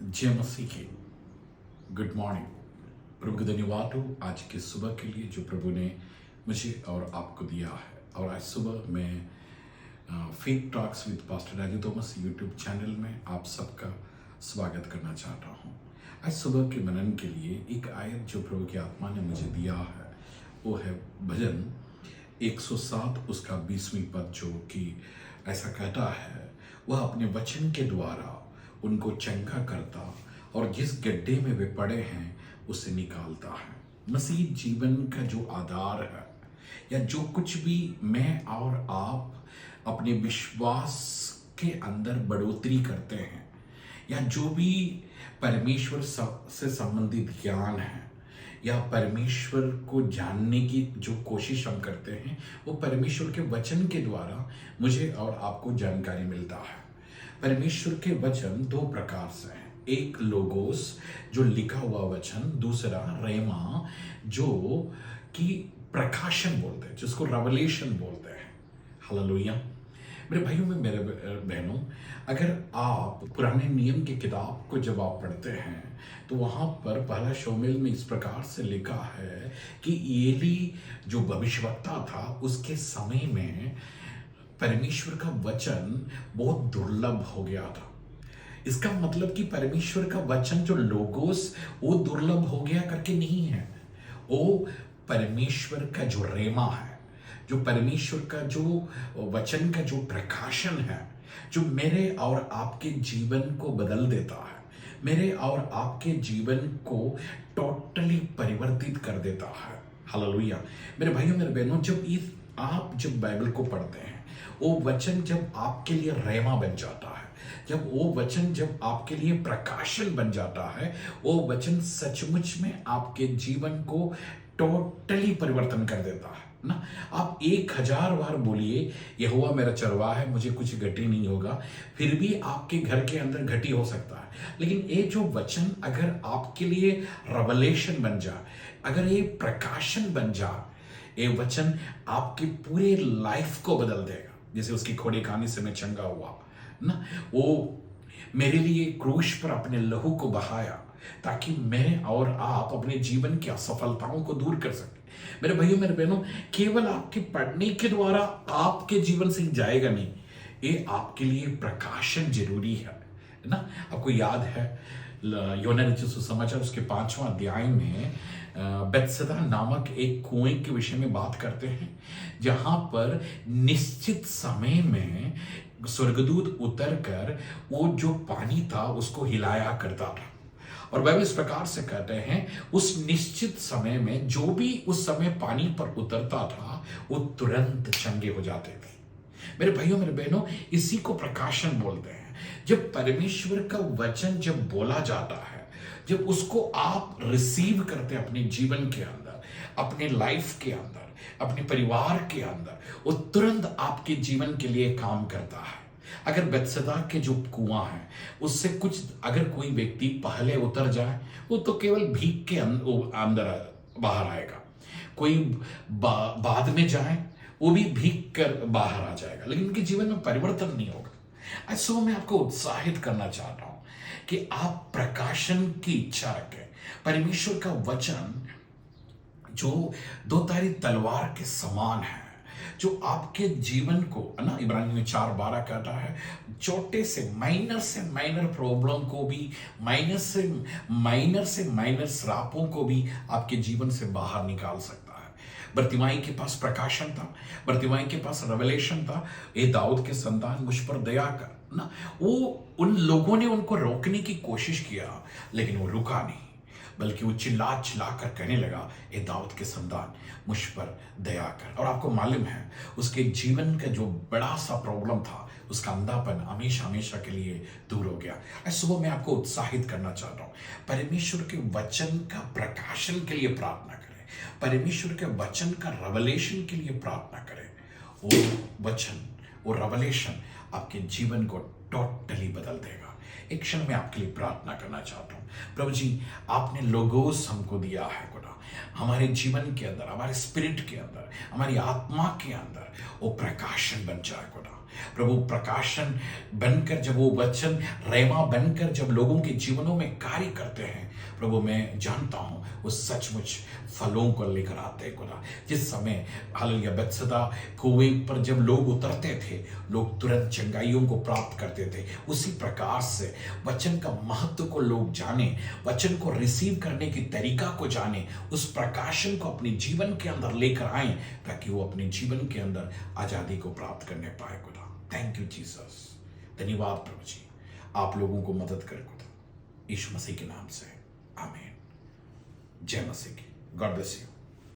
जय मसीह की। Good morning. प्रभु का धन्यवाद हो आज के सुबह के लिए जो प्रभु ने मुझे और आपको दिया है। और आज सुबह मैं fake talks with pastor Raju Thomas YouTube channel में आप सबका स्वागत करना चाहता हूँ। आज सुबह के मनन के लिए एक आयत जो प्रभु की आत्मा ने मुझे दिया है वो है भजन 107 उसका 20वीं पद, जो कि ऐसा कहता है, वह अपने वचन के द्वारा उनको चंगा करता और जिस गड्ढे में वे पड़े हैं उसे निकालता है। मसीह जीवन का जो आधार है या जो कुछ भी मैं और आप अपने विश्वास के अंदर बढ़ोतरी करते हैं या जो भी परमेश्वर से संबंधित ज्ञान है या परमेश्वर को जानने की जो कोशिश हम करते हैं, वो परमेश्वर के वचन के द्वारा मुझे और आपको जानकारी मिलता है। परमेश्वर के वचन दो प्रकार से हैं, एक लोगोस जो लिखा हुआ वचन, दूसरा रेमा जो कि प्रकाशन बोलते हैं, जिसको रेवलेशन बोलते हैं। हालेलुया। मेरे भाइयों में, मेरे बहनों, अगर आप पुराने नियम की किताब को जब आप पढ़ते हैं तो वहाँ पर पहला शमूएल में इस प्रकार से लिखा है कि एली जो भविष्यवक्ता था उसके समय में परमेश्वर का वचन बहुत दुर्लभ हो गया था। इसका मतलब कि परमेश्वर का वचन जो लोगोस वो दुर्लभ हो गया करके नहीं है, वो परमेश्वर का जो रेमा है, जो परमेश्वर का जो वचन का जो प्रकाशन है, जो मेरे और आपके जीवन को बदल देता है, मेरे और आपके जीवन को टोटली परिवर्तित कर देता है। हालेलुया। मेरे भाइयों मेरे बहनों, जब बाइबल को पढ़ते हैं, वो वचन जब आपके लिए रेमा बन जाता है, जब वो वचन जब आपके लिए प्रकाशन बन जाता है, वो वचन सचमुच में आपके जीवन को टोटली परिवर्तन कर देता है ना। आप 1000 बार बोलिए, यहोवा मेरा चरवाहा है, मुझे कुछ घटी नहीं होगा, फिर भी आपके घर के अंदर घटी हो सकता है। लेकिन ये जो वचन अगर आपके लिए रेवलेशन बन जाए, अगर ये प्रकाशन बन जाए, ये वचन आपकी पूरे लाइफ को बदल देगा। जैसे उसकी खोड़ी कहानी से मैं चंगा हुआ ना, वो मेरे लिए क्रूस पर अपने लहू को बहाया ताकि मैं और आप अपने जीवन की असफलताओं को दूर कर सकें। मेरे भाइयों मेरे बहनों, केवल आपके पढ़ने के द्वारा आपके जीवन से जाएगा नहीं, ये आपके लिए प्रकाशन जरूरी है ना। आपको याद है यूहन्ना रचित सुसमाचार उसके 5वां अध्याय में बेतसदा नामक एक कुएं के विषय में बात करते हैं, जहां पर निश्चित समय में स्वर्गदूत उतरकर वो जो पानी था उसको हिलाया करता था। और बाइबल इस प्रकार से कहते हैं, उस निश्चित समय में जो भी उस समय पानी पर उतरता था वो तुरंत चंगे हो जाते थे। मेरे भाइयों मेरे बहनों, इसी को प्रकाशन बोलते हैं। जब परमेश्वर का वचन जब बोला जाता है, जब उसको आप रिसीव करते हैं अपने जीवन के अंदर, अपने लाइफ के अंदर, अपने परिवार के अंदर, वो तुरंत आपके जीवन के लिए काम करता है। अगर बेतसदा के जो कुआं है उससे कुछ अगर कोई व्यक्ति पहले उतर जाए, वो तो केवल भीग के अंदर बाहर आएगा। कोई बाद में जाए, वो भी भीग कर बाहर आ जाएगा, लेकिन उनके जीवन में परिवर्तन नहीं होगा। आज सुबह मैं आपको उत्साहित करना चाहता हूं कि आप प्रकाशन की इच्छा रखें। परमेश्वर का वचन जो दो धारी तलवार के समान है, जो आपके जीवन को ना, इब्रानियों में 4:12 कहता है, छोटे से माइनर प्रॉब्लम को भी, माइनर से माइनर श्रापों को भी आपके जीवन से बाहर निकाल सकता है। बर्तिमाई के पास प्रकाशन था, बर्तिमाई के पास रेवलेशन था, ए दाऊद के संतान मुझ पर दया कर ना। वो उन लोगों ने उनको रोकने की कोशिश किया, लेकिन वो रुका नहीं, बल्कि वो चिल्ला कर कहने लगा, ए दाऊद के संतान मुझ पर दया कर। और आपको मालूम है, उसके जीवन का जो बड़ा सा प्रॉब्लम था, उसका अंधापन हमेशा के लिए दूर हो गया। आज सुबह मैं आपको उत्साहित करना चाहता हूँ, परमेश्वर के वचन का प्रकाशन के लिए प्रार्थना करें, परमेश्वर के वचन का रेवलेशन के लिए प्रार्थना करें। वो वचन, वो रेवलेशन आपके जीवन को टोटली बदल देगा। एक क्षण में आपके लिए प्रार्थना करना चाहता हूँ। प्रभु जी, आपने लोगोस हमको दिया है खुदा, हमारे जीवन के अंदर, हमारे स्पिरिट के अंदर, हमारी आत्मा के अंदर वो प्रकाशन बन जाए खुदा। प्रभु प्रकाशन बनकर जब वो वचन रेमा बनकर जब लोगों के जीवनों में कार्य करते हैं, प्रभु मैं जानता हूँ वो सचमुच फलों को लेकर आते हैं खुदा। जिस समय हालेलुया बेथसदा कुएं पर जब लोग उतरते थे, लोग तुरंत चंगाइयों को प्राप्त करते थे। उसी प्रकार से वचन का महत्व को लोग जाने, वचन को रिसीव करने की तरीका को जाने, उस प्रकाशन को अपने जीवन के अंदर लेकर आए, ताकि वो अपने जीवन के अंदर आजादी को प्राप्त करने पाए खुदा। Thank you Jesus. धन्यवाद प्रभु जी, आप लोगों को मदद कर खुदा, यीशु मसीह के नाम से आमीन। जय मसीह की। God bless you.